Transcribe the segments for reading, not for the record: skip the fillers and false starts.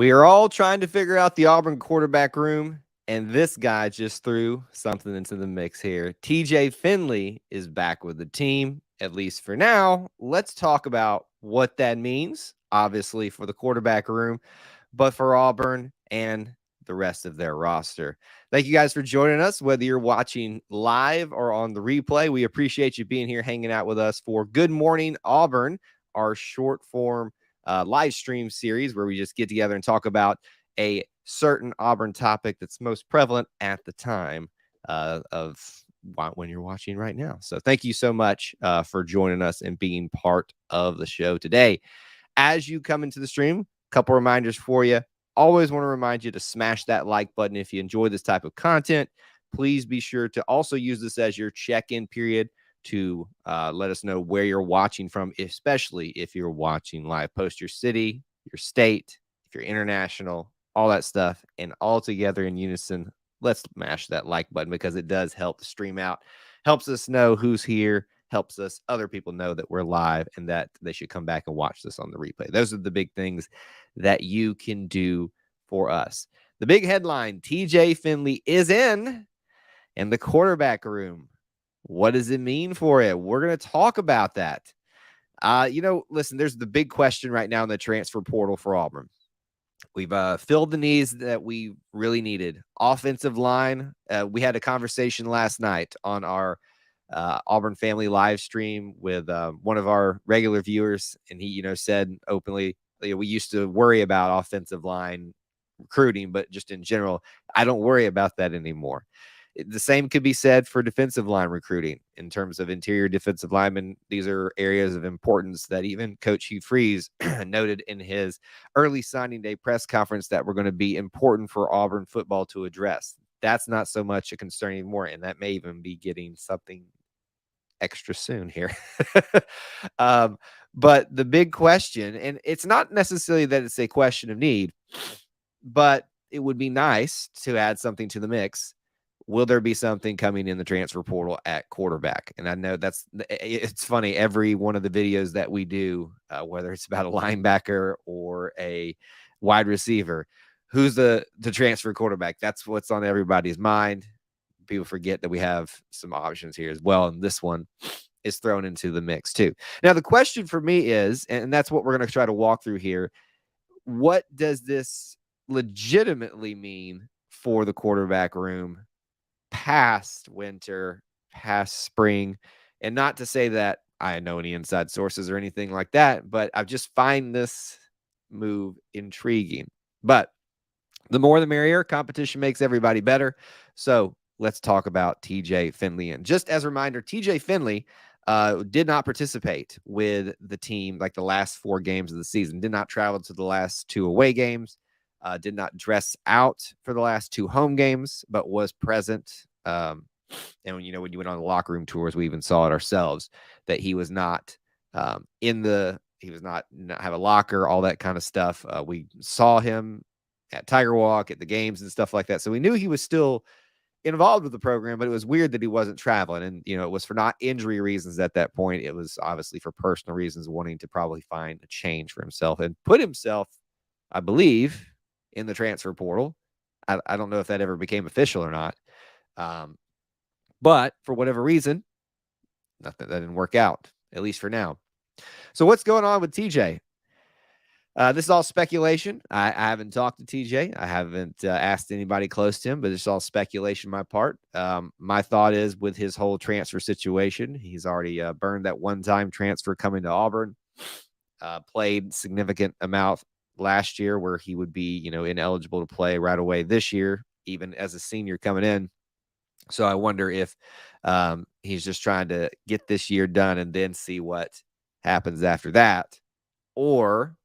We are all trying to figure out the Auburn quarterback room, and this guy just threw something into the mix here. TJ Finley is back with the team, at least for now. Let's talk about what that means, obviously, for the quarterback room, but for Auburn and the rest of their roster. Thank you guys for joining us, whether you're watching live or on the replay. We appreciate you being here, hanging out with us for Good Morning Auburn, our short form live stream series where we just get together and talk about a certain Auburn topic that's most prevalent at the time of when you're watching right now. So thank you so much for joining us and being part of the show today. As you come into the stream, a couple reminders for you. Always want to remind you to smash that like button if you enjoy this type of content. Please be sure to also use this as your check-in period to let us know where you're watching from, especially if you're watching live. Post your city, your state, if you're international, all that stuff, and all together in unison. Let's smash that like button because it does help the stream out, helps us know who's here, helps us other people know that we're live and that they should come back and watch this on the replay. Those are the big things that you can do for us. The big headline, TJ Finley is in the quarterback room. What does it mean for it? We're going to talk about that. Listen, there's the big question right now in the transfer portal for Auburn. We've filled the needs that we really needed. Offensive line. We had a conversation last night on our Auburn family live stream with one of our regular viewers, and he, said openly, we used to worry about offensive line recruiting, but just in general, I don't worry about that anymore. The same could be said for defensive line recruiting in terms of interior defensive linemen. These are areas of importance that even Coach Hugh Freeze noted in his early signing day press conference that were going to be important for Auburn football to address. That's not so much a concern anymore, and that may even be getting something extra soon here. But the big question, and it's not necessarily that it's a question of need, but it would be nice to add something to the mix. Will there be something coming in the transfer portal at quarterback? And I know it's funny. Every one of the videos that we do, whether it's about a linebacker or a wide receiver, who's the transfer quarterback? That's what's on everybody's mind. People forget that we have some options here as well. And this one is thrown into the mix too. Now, the question for me is, and that's what we're going to try to walk through here. What does this legitimately mean for the quarterback room past winter, past spring? And not to say that I know any inside sources or anything like that, but I just find this move intriguing. But the more the merrier. Competition makes everybody better. So let's talk about TJ Finley. And just as a reminder, TJ Finley did not participate with the team like the last 4 games of the season, did not travel to the last 2 away games, did not dress out for the last 2 home games, but was present. And when you went on the locker room tours, we even saw it ourselves that he was not he was not have a locker, all that kind of stuff. We saw him at Tiger Walk, at the games and stuff like that. So we knew he was still involved with the program, but it was weird that he wasn't traveling. And, it was for not injury reasons at that point. It was obviously for personal reasons, wanting to probably find a change for himself and put himself, I believe, in the transfer portal. I don't know if that ever became official or not. But for whatever reason, that didn't work out, at least for now. So what's going on with TJ? This is all speculation. I haven't talked to TJ. I haven't asked anybody close to him, but it's all speculation on my part. My thought is with his whole transfer situation, he's already burned that one-time transfer coming to Auburn, played significant amount last year where he would be, ineligible to play right away this year, even as a senior coming in. So I wonder if he's just trying to get this year done and then see what happens after that. Or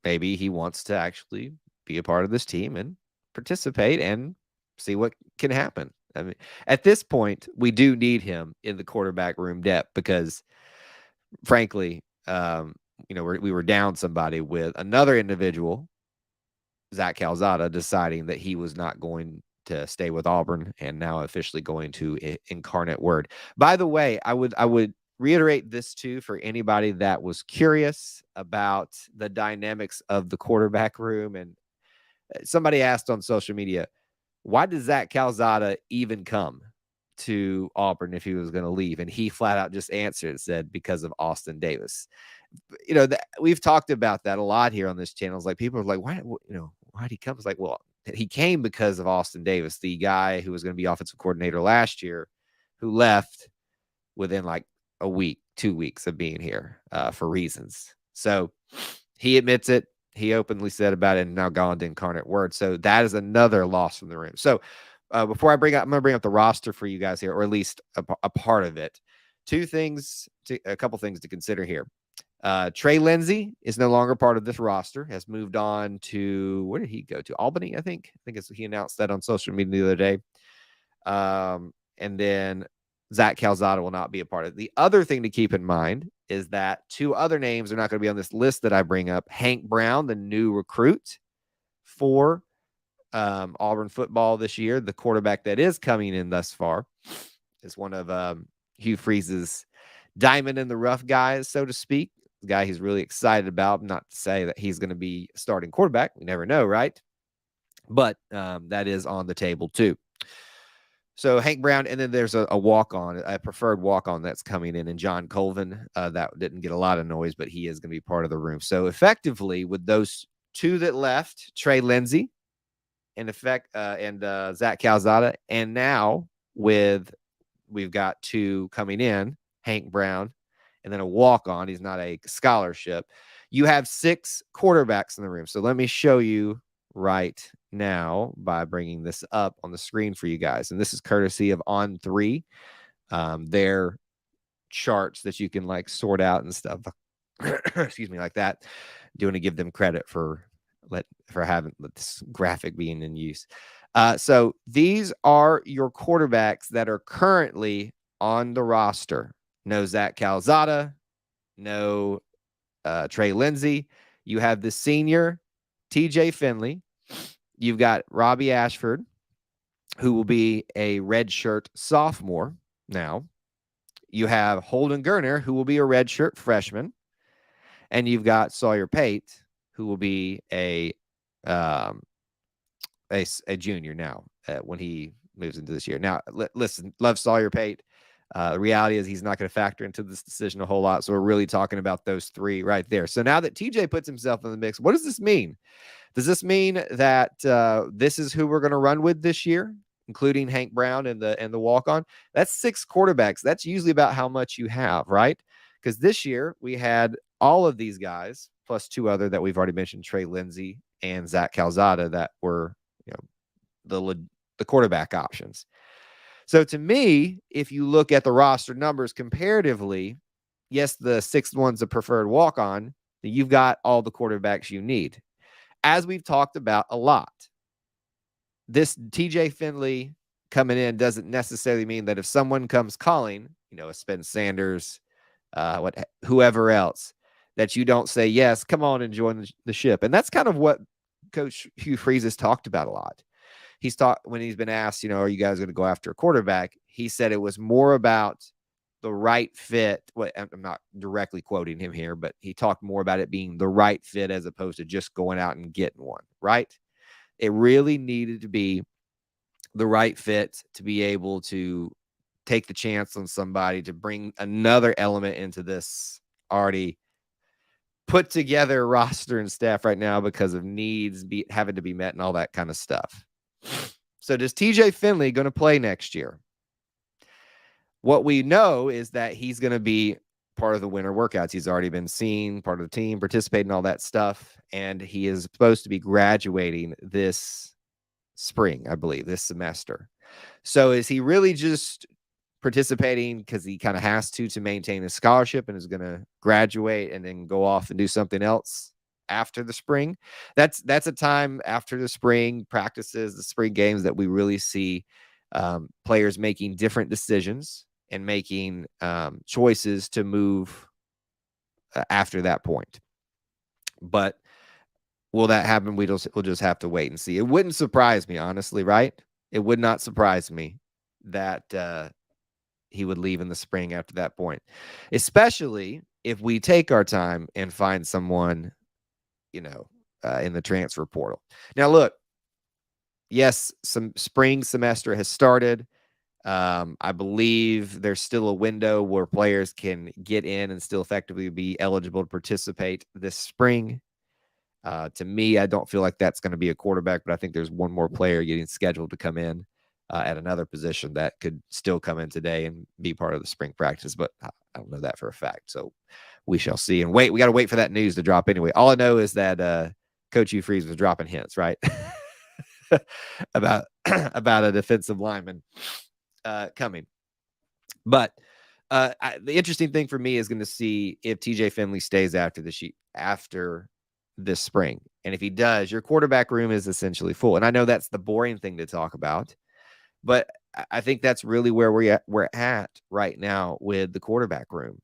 maybe he wants to actually be a part of this team and participate and see what can happen. I mean, at this point, we do need him in the quarterback room depth because, frankly, we were down somebody with another individual, Zach Calzada, deciding that he was not going to stay with Auburn and now officially going to Incarnate Word. By the way, I would reiterate this too for anybody that was curious about the dynamics of the quarterback room and Somebody asked on social media, why does Zach Calzada even come to Auburn if he was going to leave? And he flat out just answered and said, because of Austin Davis. We've talked about that a lot here on this channel. It's like people are like, why'd he come? It's like, well, he came because of Austin Davis, the guy who was going to be offensive coordinator last year, who left within like a week, 2 weeks of being here for reasons. So he admits it. He openly said about it and now gone to Incarnate Word. So that is another loss from the room. So before I'm going to bring up the roster for you guys here, or at least a part of it. A couple things to consider here. Trey Lindsey is no longer part of this roster, has moved on to, where did he go to? Albany, I think. He announced that on social media the other day. And then Zach Calzada will not be a part of it. The other thing to keep in mind is that 2 other names are not going to be on this list that I bring up. Hank Brown, the new recruit for Auburn football this year, the quarterback that is coming in thus far, is one of Hugh Freeze's diamond in the rough guys, so to speak. The guy he's really excited about. Not to say that he's going to be a starting quarterback. We never know, right? But that is on the table too. So Hank Brown, and then there's a walk-on, a preferred walk-on that's coming in John Colvin. That didn't get a lot of noise, but he is going to be part of the room. So effectively, with those 2 that left, Trey Lindsey and Zach Calzada, and now we've got 2 coming in, Hank Brown, and then a walk-on. He's not a scholarship. You have 6 quarterbacks in the room. So let me show you right now by bringing this up on the screen for you guys. And this is courtesy of On3, their charts that you can like sort out and stuff. Excuse me, like that. Doing to give them credit for having this graphic being in use. So these are your quarterbacks that are currently on the roster. No Zach Calzada, no Trey Lindsey. You have the senior TJ Finley. You've got Robbie Ashford, who will be a redshirt sophomore now. You have Holden Gerner, who will be a redshirt freshman. And you've got Sawyer Pate, who will be a junior now when he moves into this year. Now, listen, love Sawyer Pate. The reality is he's not going to factor into this decision a whole lot. So we're really talking about those 3 right there. So now that TJ puts himself in the mix, what does this mean? Does this mean that this is who we're going to run with this year, including Hank Brown and the walk-on? That's 6 quarterbacks. That's usually about how much you have, right? Because this year we had all of these guys plus 2 other that we've already mentioned, Trey Lindsey and Zach Calzada, that were the quarterback options. So to me, if you look at the roster numbers comparatively, yes, the 6th one's a preferred walk-on. You've got all the quarterbacks you need. As we've talked about a lot, this TJ Finley coming in doesn't necessarily mean that if someone comes calling, a Spence Sanders, whoever else, that you don't say, yes, come on and join the ship. And that's kind of what Coach Hugh Freeze has talked about a lot. He's talked when he's been asked, are you guys going to go after a quarterback? He said it was more about the right fit. Well, I'm not directly quoting him here, but he talked more about it being the right fit as opposed to just going out and getting one, right? It really needed to be the right fit to be able to take the chance on somebody to bring another element into this already put together roster and staff right now because of needs having to be met and all that kind of stuff. So does TJ Finley going to play next year? What we know is that he's going to be part of the winter workouts. He's already been seen, part of the team, participating in all that stuff. And he is supposed to be graduating this spring, I believe, this semester. So is he really just participating because he kind of has to maintain his scholarship and is going to graduate and then go off and do something else after the spring? That's a time after the spring practices, the spring games, that we really see players making different decisions and making choices to move after that point. But will that happen? We'll just have to wait and see. It wouldn't surprise me, honestly, right? It would not surprise me that he would leave in the spring after that point, especially if we take our time and find someone, in the transfer portal. Now, look, yes, some spring semester has started. I believe there's still a window where players can get in and still effectively be eligible to participate this spring. To me, I don't feel like that's going to be a quarterback, but I think there's one more player getting scheduled to come in at another position that could still come in today and be part of the spring practice, but I don't know that for a fact. So we shall see. And we got to wait for that news to drop anyway. All I know is that Coach Hugh Freeze was dropping hints, right? about about a defensive lineman coming. But the interesting thing for me is going to see if TJ Finley stays after this spring. And if he does, your quarterback room is essentially full. And I know that's the boring thing to talk about, but I think that's really where we're at right now with the quarterback room.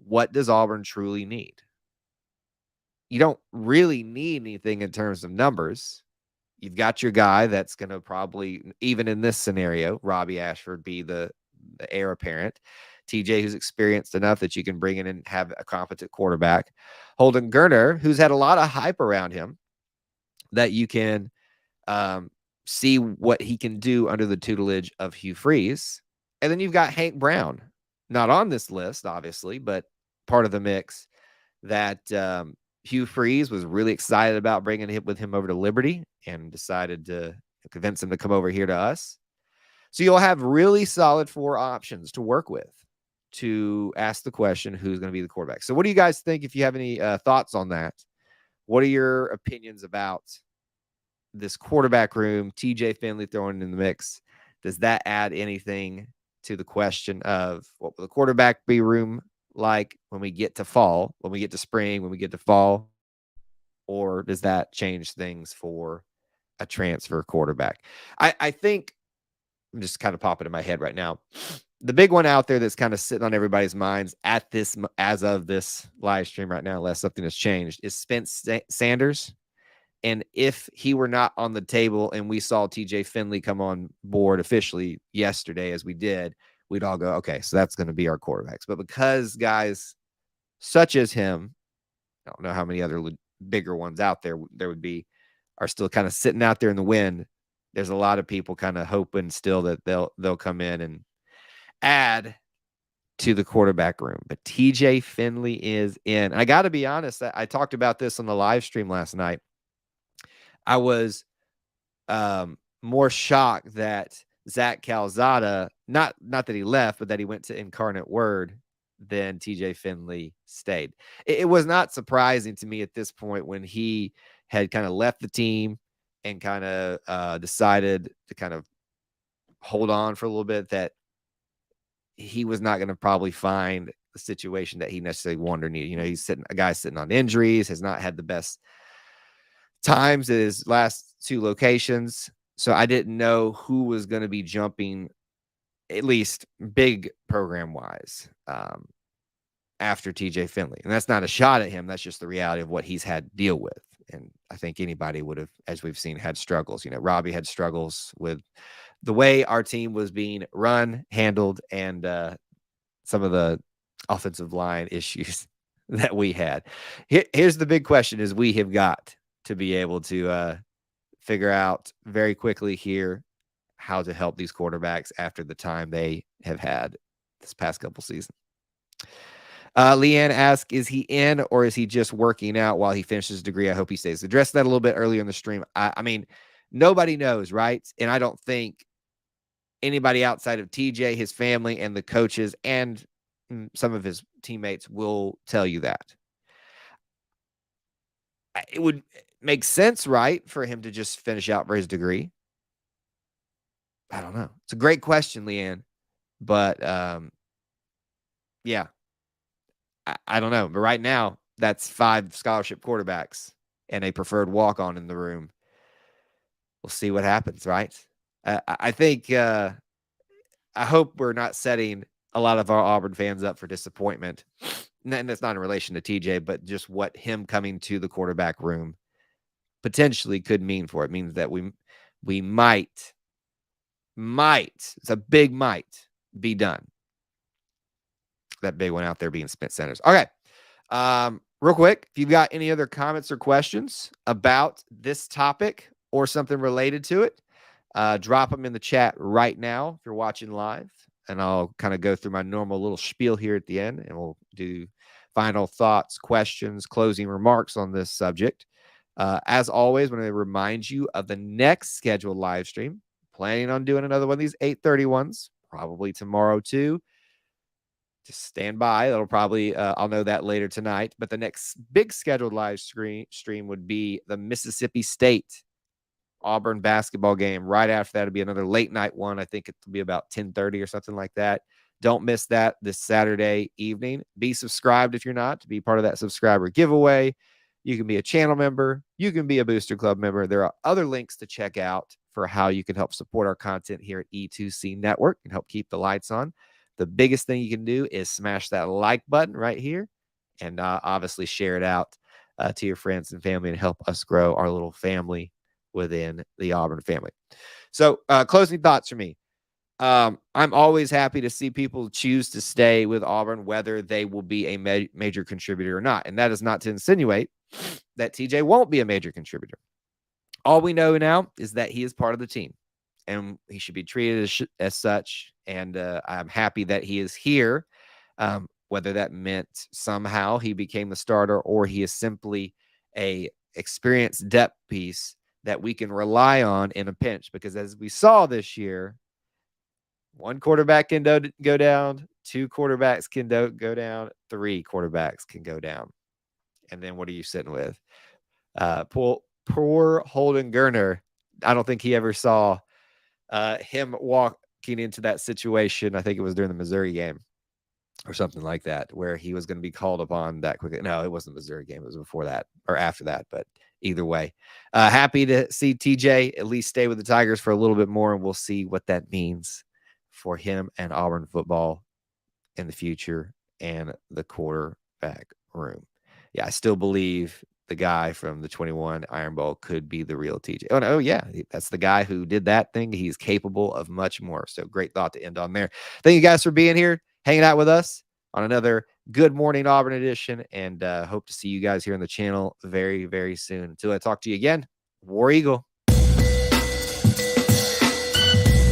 What does Auburn truly need? You don't really need anything in terms of numbers. You've got your guy that's going to probably, even in this scenario, Robbie Ashford be the heir apparent. TJ, who's experienced enough that you can bring in and have a competent quarterback. Holden Geriner, who's had a lot of hype around him, that you can see what he can do under the tutelage of Hugh Freeze. And then you've got Hank Brown, not on this list, obviously, but part of the mix that Hugh Freeze was really excited about bringing him with him over to Liberty and decided to convince him to come over here to us. So you'll have really solid 4 options to work with to ask the question, who's going to be the quarterback? So what do you guys think? If you have any thoughts on that, what are your opinions about this quarterback room? TJ Finley thrown in the mix. Does that add anything to the question of what will the quarterback be room like when we get to fall, when we get to spring, when we get to fall? Or does that change things for a transfer quarterback? I think I'm just kind of popping in my head right now. The big one out there that's kind of sitting on everybody's minds as of this live stream right now, unless something has changed, is Spence Sanders. And if he were not on the table and we saw TJ Finley come on board officially yesterday, as we did, we'd all go, okay, so that's going to be our quarterbacks. But because guys such as him, I don't know how many other bigger ones out there would be, are still kind of sitting out there in the wind. There's a lot of people kind of hoping still that they'll come in and add to the quarterback room. But TJ Finley is in. I got to be honest, I talked about this on the live stream last night. I was more shocked that Zach Calzada, not that he left, but that he went to Incarnate Word, than TJ Finley stayed. It was not surprising to me at this point when he had kind of left the team and kind of decided to kind of hold on for a little bit, that he was not going to probably find the situation that he necessarily wanted or needed. You know, he's a guy sitting on injuries, has not had the best times at his last 2 locations. So I didn't know who was going to be jumping, at least big program wise, after TJ Finley. And that's not a shot at him. That's just the reality of what he's had to deal with. And I think anybody would have, as we've seen, had struggles. You know, Robbie had struggles with the way our team was being run, handled, and some of the offensive line issues that we had. Here's the big question: is we have got to be able to figure out very quickly here how to help these quarterbacks after the time they have had this past couple seasons. Leanne asks, is he in or is he just working out while he finishes his degree? I hope he stays. Addressed that a little bit earlier in the stream. I mean, nobody knows, right? And I don't think anybody outside of TJ, his family, and the coaches and some of his teammates will tell you that. It would make sense, right, for him to just finish out for his degree. I don't know. It's a great question, Leanne. But, yeah. I don't know. But right now, that's 5 scholarship quarterbacks and a preferred walk-on in the room. We'll see what happens, right? I think I hope we're not setting a lot of our Auburn fans up for disappointment. And that's not in relation to TJ, but just what him coming to the quarterback room potentially could mean for it. It means that we might, it's a big might, be done. That big one out there being Spence Sanders. Okay. Real quick, if you've got any other comments or questions about this topic or something related to it, Drop them in the chat right now if you're watching live, and I'll kind of go through my normal little spiel here at the end, and we'll do final thoughts, questions, closing remarks on this subject. As always, I want to remind you of the next scheduled live stream. Planning on doing another one of these 8:30 ones, probably tomorrow too. Just stand by. That'll probably, I'll know that later tonight. But the next big scheduled live stream would be the Mississippi State Auburn basketball game. Right after that, it'll be another late night one. I think it'll be about 10:30 or something like that. Don't miss that this Saturday evening. Be subscribed if you're not, to be part of that subscriber giveaway. You can be a channel member. You can be a Booster Club member. There are other links to check out for how you can help support our content here at E2C Network and help keep the lights on. The biggest thing you can do is smash that like button right here and obviously share it out to your friends and family and help us grow our little family within the Auburn family. So closing thoughts for me. I'm always happy to see people choose to stay with Auburn, whether they will be a major contributor or not. And that is not to insinuate that TJ won't be a major contributor. All we know now is that he is part of the team and he should be treated as such. And I'm happy that he is here, whether that meant somehow he became the starter or he is simply a experienced depth piece that we can rely on in a pinch. Because as we saw this year, one quarterback can go down, two quarterbacks can go down, three quarterbacks can go down. And then what are you sitting with? Poor Holden Geriner. I don't think he ever saw him walking into that situation. I think it was during the Missouri game or something like that, where he was going to be called upon that quickly. No, it wasn't the Missouri game. It was before that or after that. But either way, happy to see TJ at least stay with the Tigers for a little bit more, and we'll see what that means for him and Auburn football in the future and the quarterback room. Yeah, I still believe the guy from the 21 Iron Bowl could be the real TJ. Oh, no, yeah, that's the guy who did that thing. He's capable of much more. So great thought to end on there. Thank you guys for being here, hanging out with us on another Good Morning Auburn edition, and hope to see you guys here on the channel very, very soon. Until I talk to you again, War Eagle.